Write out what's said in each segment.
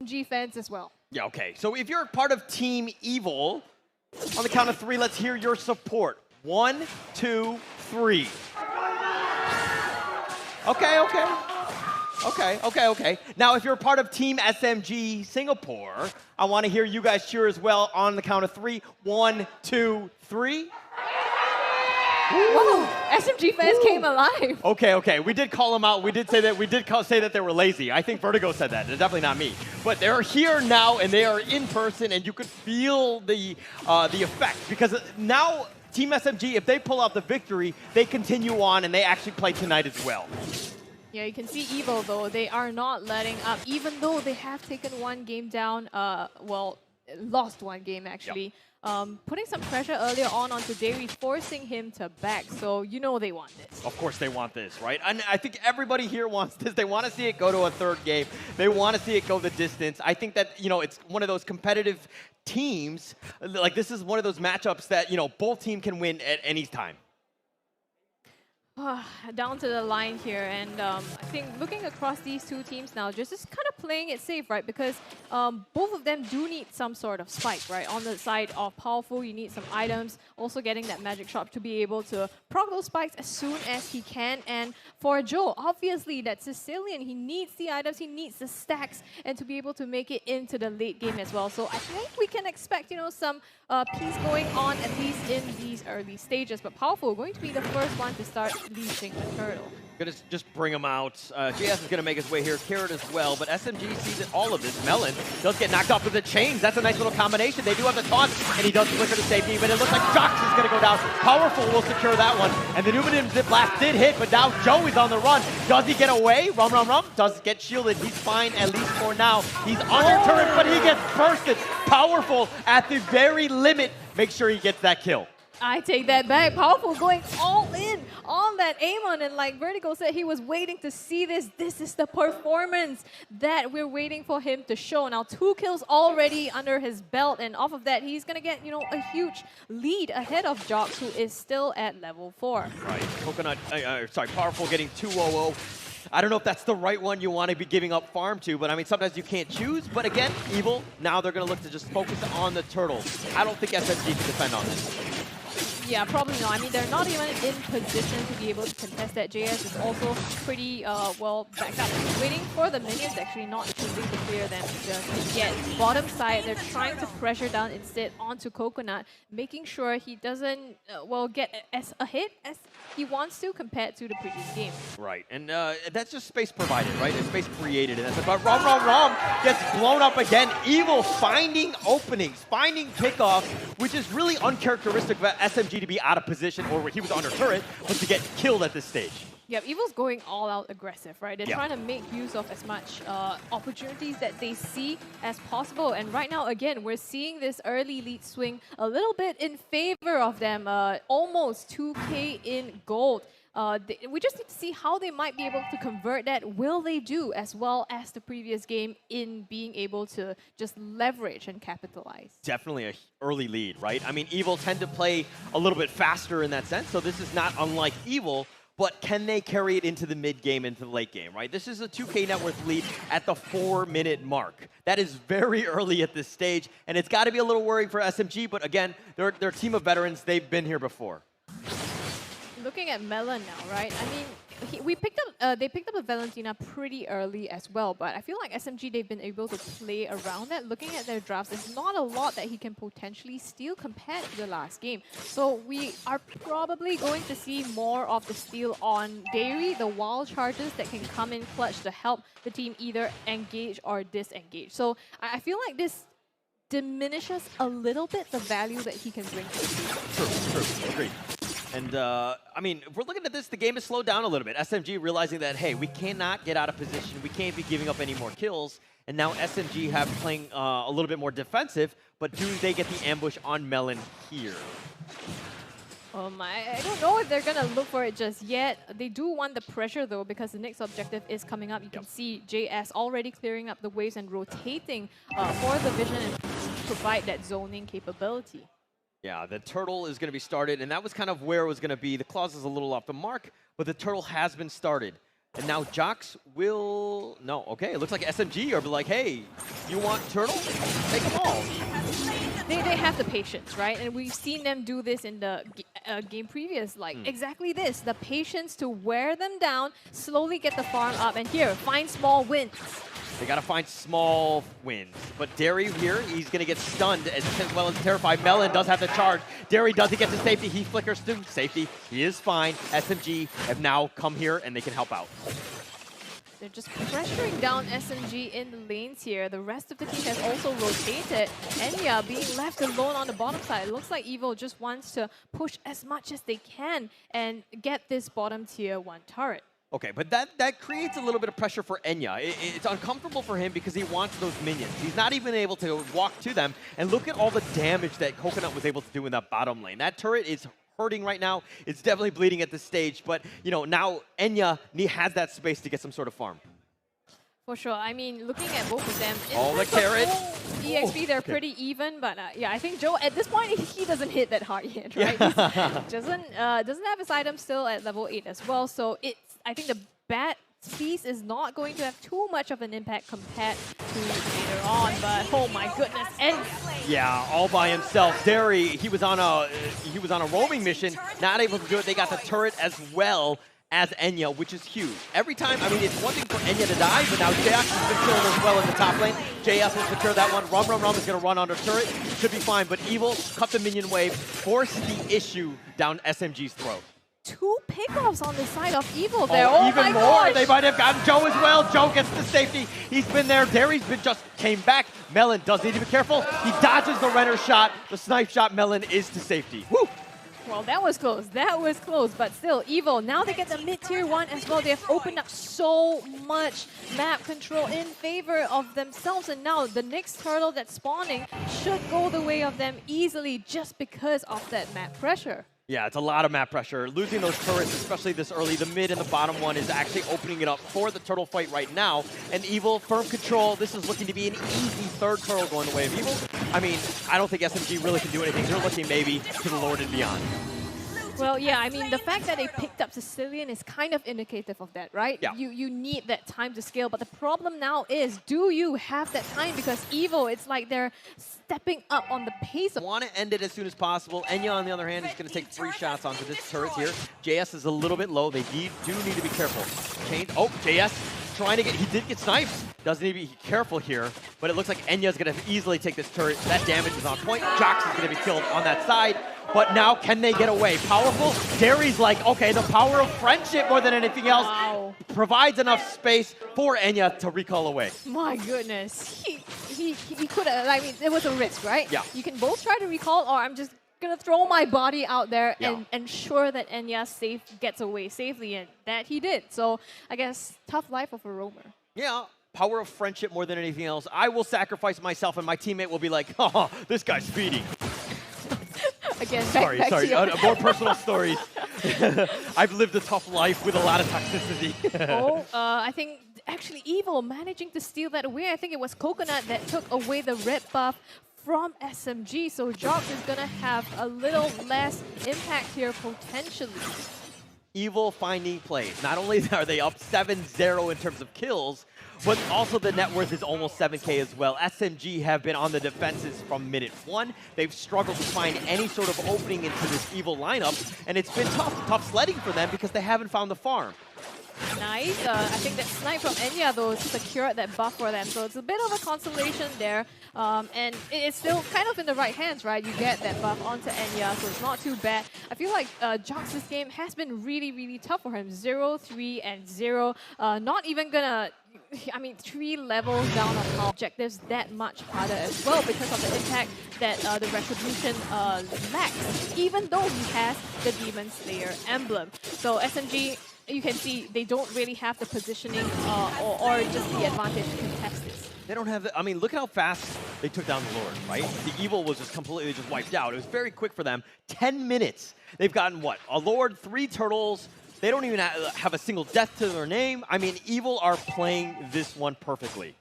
SMG fans as well. Yeah, okay. So if you're part of Team Evil, on the count of 3, let's hear your support. 1, 2, 3. Okay. Now, if you're part of Team SMG Singapore, I want to hear you guys cheer as well on the count of 3. 1, 2, 3. Whoa, SMG fans came alive. Okay. We did call them out. We did say that they were lazy. I think Vertigo said that. They're definitely not me. But they're here now, and they are in person, and you could feel the effect. Because now, Team SMG, if they pull out the victory, they continue on, and they actually play tonight as well. Yeah, you can see Evo, though. They are not letting up, even though they have taken one game down. Lost one game, actually. Yep. Putting some pressure earlier on onto Dairy, forcing him to back. So you know they want this. Of course they want this, right? And I think everybody here wants this. They want to see it go to a third game. They want to see it go the distance. I think that, it's one of those competitive teams. Like, this is one of those matchups that, both teams can win at any time. Down to the line here, and I think looking across these two teams now, just kind of playing it safe, right? Because both of them do need some sort of spike, right? On the side of Powerful, you need some items, also getting that magic shot to be able to proc those spikes as soon as he can. And for Joe, obviously, that Sicilian, he needs the items, he needs the stacks, and to be able to make it into the late game as well. So I think we can expect, some peace going on, at least in these early stages. But Powerful going to be the first one to start leashing the turtle. Gonna just bring him out. JS is gonna make his way here. Carrot as well, but SMG sees it, all of this. Melon does get knocked off with the chains. That's a nice little combination. They do have the taunt, and he does flicker to safety, but it looks like Jox is gonna go down. Powerful will secure that one, and the Numidim Zip Blast did hit, but now Joey's on the run. Does he get away? Rum. Does get shielded. He's fine, at least for now. He's under turret, but he gets bursted. Powerful at the very limit. Make sure he gets that kill. I take that back. Powerful going all in on that Amon, and like Vertigo said, he was waiting to see this. This is the performance that we're waiting for him to show. Now 2 kills already under his belt, and off of that, he's gonna get a huge lead ahead of Jox, who is still at level 4. Right, Powerful getting 2-0-0. I don't know if that's the right one you want to be giving up farm to, but I mean, sometimes you can't choose. But again, Evil, now they're going to look to just focus on the turtles. I don't think SMG can defend on this. Yeah, probably not. I mean, they're not even in position to be able to contest that. JS is also pretty well backed up. Waiting for the minions, actually not choosing to clear them just yet. Bottom side, they're trying to pressure down instead onto Coconut, making sure he doesn't, get as a hit as he wants to compared to the previous game. Right, and that's just space provided, right? It's space created, and that's about Rum gets blown up again. Evil finding openings, finding pickoffs, which is really uncharacteristic of SMG to be out of position, or where he was under turret, but to get killed at this stage. Yeah, Evil's going all out aggressive, right? They're trying to make use of as much opportunities that they see as possible. And right now, again, we're seeing this early lead swing a little bit in favor of them. Almost 2K in gold. We just need to see how they might be able to convert that. Will they do as well as the previous game in being able to just leverage and capitalize? Definitely an early lead, right? I mean, Evil tend to play a little bit faster in that sense, so this is not unlike Evil, but can they carry it into the mid game, into the late game, right? This is a 2K net worth lead at the 4-minute mark. That is very early at this stage, and it's got to be a little worrying for SMG, but again, they're a team of veterans. They've been here before. Looking at Melon now, right? I mean, they picked up a Valentina pretty early as well, but I feel like SMG, they've been able to play around that. Looking at their drafts, there's not a lot that he can potentially steal compared to the last game. So we are probably going to see more of the steal on Dairy, the wild charges that can come in clutch to help the team either engage or disengage. So I feel like this diminishes a little bit the value that he can bring to the team. True. Agreed. And, I mean, if we're looking at this, the game has slowed down a little bit. SMG realizing that, hey, we cannot get out of position. We can't be giving up any more kills. And now SMG have playing a little bit more defensive, but do they get the ambush on Melon here? I don't know if they're going to look for it just yet. They do want the pressure, though, because the next objective is coming up. You can see JS already clearing up the waves and rotating for the vision and provide that zoning capability. Yeah, the turtle is going to be started, and that was kind of where it was going to be. The clause is a little off the mark, but the turtle has been started. And now Jox will... No, okay, it looks like SMG are like, hey, you want turtle? Take them all. They have the patience, right? And we've seen them do this in the game previous, like exactly this. The patience to wear them down, slowly get the farm up, and here, find small wins. They got to find small wins. But Derry here, he's going to get stunned as well as terrified. Melon does have the charge. Derry doesn't get to safety. He flickers to safety. He is fine. SMG have now come here, and they can help out. They're just pressuring down SMG in the lanes here. The rest of the team has also rotated. Enya being left alone on the bottom side. It looks like Evo just wants to push as much as they can and get this bottom tier 1 turret. Okay, but that creates a little bit of pressure for Enya. It's uncomfortable for him because he wants those minions. He's not even able to walk to them. And look at all the damage that Coconut was able to do in that bottom lane. That turret is hurting right now. It's definitely bleeding at this stage. But, you know, now Enya has that space to get some sort of farm. For sure. I mean, looking at both of them, all the carrots. EXP, they're pretty even, but yeah, I think Joe at this point he doesn't hit that hard yet, right? Yeah. Doesn't have his item still at level 8 as well. So I think the bat piece is not going to have too much of an impact compared to later on. But oh my goodness, and yeah, all by himself. Derry, he was on a roaming mission, not able to do it. They got the turret as well as Enya, which is huge. Every time, I mean, it's one thing for Enya to die, but now JX has been killed as well in the top lane. JS will secure that one. Rum is going to run under turret. Should be fine, but Evil cut the minion wave, forced the issue down SMG's throat. 2 pickoffs on the side of Evil there. Oh even my more. gosh. They might have gotten Joe as well. Joe gets the safety. He's been there. Derry's been just came back. Melon does need to be careful. He dodges the Renner shot. The snipe shot. Melon is to safety. Woo! Well, that was close. That was close. But still, Evo, now they get the mid-tier 1 as well. They have opened up so much map control in favor of themselves. And now the next turtle that's spawning should go the way of them easily just because of that map pressure. Yeah, it's a lot of map pressure. Losing those turrets, especially this early, the mid and the bottom one is actually opening it up for the turtle fight right now. And Evil, firm control. This is looking to be an easy third turtle going the way of Evil. I mean, I don't think SMG really can do anything. They're looking maybe to the Lord and beyond. Well, yeah, I mean, the fact that they picked up Sicilian is kind of indicative of that, right? Yeah. You need that time to scale, but the problem now is, do you have that time? Because Evo, it's like they're stepping up on the pace of... Want to end it as soon as possible. Enya, on the other hand, is going to take 3 shots onto this turret here. JS is a little bit low. They do need to be careful. Change. Oh, JS trying to get... He did get sniped. Does need to be careful here, but it looks like Enya's going to easily take this turret. That damage is on point. Jox is going to be killed on that side. But now, can they get away? Powerful? Derry's like, okay, the power of friendship more than anything else provides enough space for Enya to recall away. My goodness. He could have, I mean, it was a risk, right? Yeah. You can both try to recall, or I'm just going to throw my body out there and ensure that Enya gets away safely, and that he did. So, I guess, tough life of a roamer. Yeah. Power of friendship more than anything else. I will sacrifice myself, and my teammate will be like, oh, this guy's feeding. Again, sorry. More personal stories. I've lived a tough life with a lot of toxicity. I think actually Evil managing to steal that away. I think it was Coconut that took away the red buff from SMG. So Jox is going to have a little less impact here potentially. Evil finding plays. Not only are they up 7-0 in terms of kills, but also the net worth is almost 7K as well. SMG have been on the defenses from minute 1. They've struggled to find any sort of opening into this Evil lineup, and it's been tough sledding for them because they haven't found the farm. Nice. I think that snipe from Enya, though, secured that buff for them. So it's a bit of a consolation there. And it's still kind of in the right hands, right? You get that buff onto Enya, so it's not too bad. I feel like Jox this game has been really, really tough for him. 0, 3, and 0. Not even gonna... I mean, 3 levels down on objectives that much harder as well because of the impact that the Retribution lacks, even though he has the Demon Slayer emblem. So SMG, you can see they don't really have the positioning or just the advantage to contest this. They don't have the, I mean, look at how fast they took down the Lord, right? The Evil was just completely just wiped out. It was very quick for them. 10 minutes. They've gotten what? A Lord, 3 turtles. They don't even have a single death to their name. I mean, Evil are playing this one perfectly.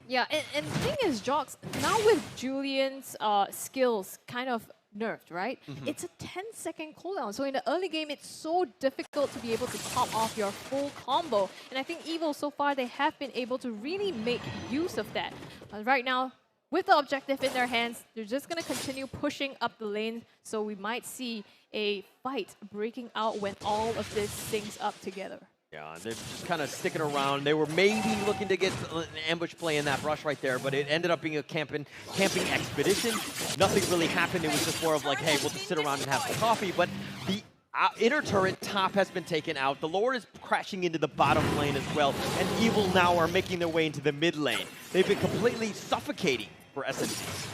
Yeah, and the thing is, Jox, now with Julian's skills kind of nerfed, right? It's a 10-second cooldown. So in the early game, it's so difficult to be able to pop off your full combo. And I think Evo, so far, they have been able to really make use of that. Right now, with the objective in their hands, they're just going to continue pushing up the lane. So we might see a fight breaking out when all of this syncs up together. Yeah, they're just kind of sticking around. They were maybe looking to get an ambush play in that rush right there, but it ended up being a camping expedition. Nothing really happened. It was just more of like, hey, we'll just sit around and have some coffee. But the inner turret top has been taken out. The Lord is crashing into the bottom lane as well, and Evil now are making their way into the mid lane. They've been completely suffocating for SMG.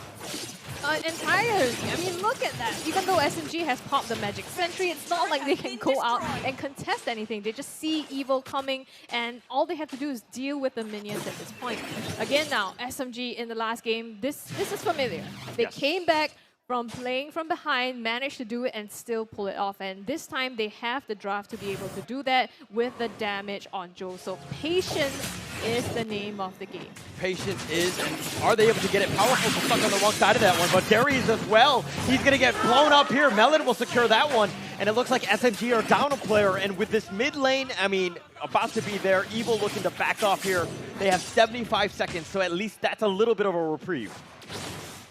Entirely. I mean, look at that. Even though SMG has popped the Magic Sentry, it's not like they can go out and contest anything. They just see Evil coming, and all they have to do is deal with the minions at this point. Again now, SMG in the last game, this is familiar. They came back from playing from behind, managed to do it and still pull it off. And this time they have the draft to be able to do that with the damage on Joe. So patience is the name of the game. Patience is, and are they able to get it? Powerful stuck on the wrong side of that one, but Darius as well. He's going to get blown up here. Melon will secure that one, and it looks like SMG are down a player, and with this mid lane, I mean, about to be there, Evil looking to back off here. They have 75 seconds, so at least that's a little bit of a reprieve.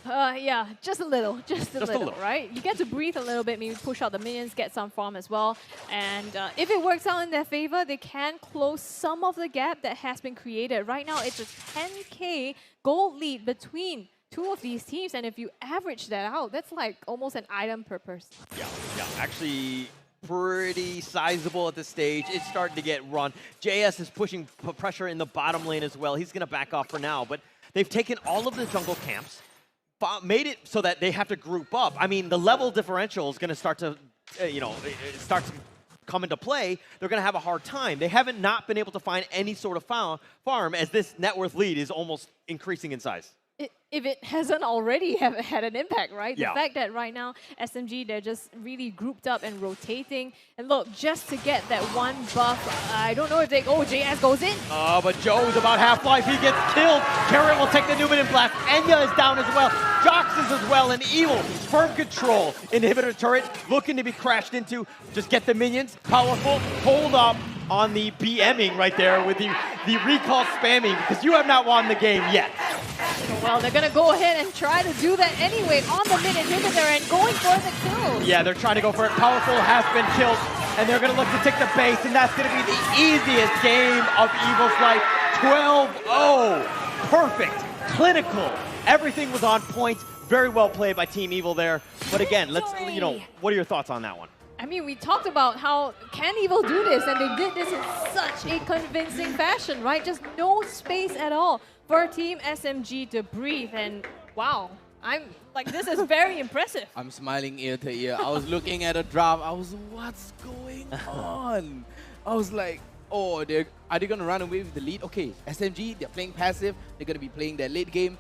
Yeah, just a little, right? You get to breathe a little bit, maybe push out the minions, get some farm as well. And if it works out in their favor, they can close some of the gap that has been created. Right now, it's a 10K gold lead between two of these teams. And if you average that out, that's like almost an item per person. Yeah, actually pretty sizable at this stage. It's starting to get run. JS is pushing pressure in the bottom lane as well. He's going to back off for now, but they've taken all of the jungle camps, made it so that they have to group up. I mean, the level differential is going to start to, start to come into play. They're going to have a hard time. They haven't not been able to find any sort of farm as this net worth lead is almost increasing in size. If it hasn't already had an impact, right? The fact that right now, SMG, they're just really grouped up and rotating. And look, just to get that one buff, I don't know if they... Oh, JS goes in. But Joe's about half-life. He gets killed. Carrot will take the Numen blast. Enya is down as well. Jox is as well. And Evil, firm control. Inhibitor turret looking to be crashed into. Just get the minions. Powerful. Hold up on the BMing right there with the recall spamming because you have not won the game yet. Well, they're going to go ahead and try to do that anyway on the mid inhibitor and going for the kill. Yeah, they're trying to go for it. Powerful has been killed, and they're going to look to take the base, and that's going to be the easiest game of Evil's life. 12-0. Perfect. Clinical. Everything was on point. Very well played by Team Evil there. But again, let's, what are your thoughts on that one? I mean, we talked about how can Evil do this, and they did this in such a convincing fashion, right? Just no space at all for Team SMG to breathe, and wow, I'm like, this is very impressive. I'm smiling ear to ear. I was looking at a draft. I was, what's going on? I was like, oh, are they going to run away with the lead? Okay, SMG, they're playing passive. They're going to be playing their late game.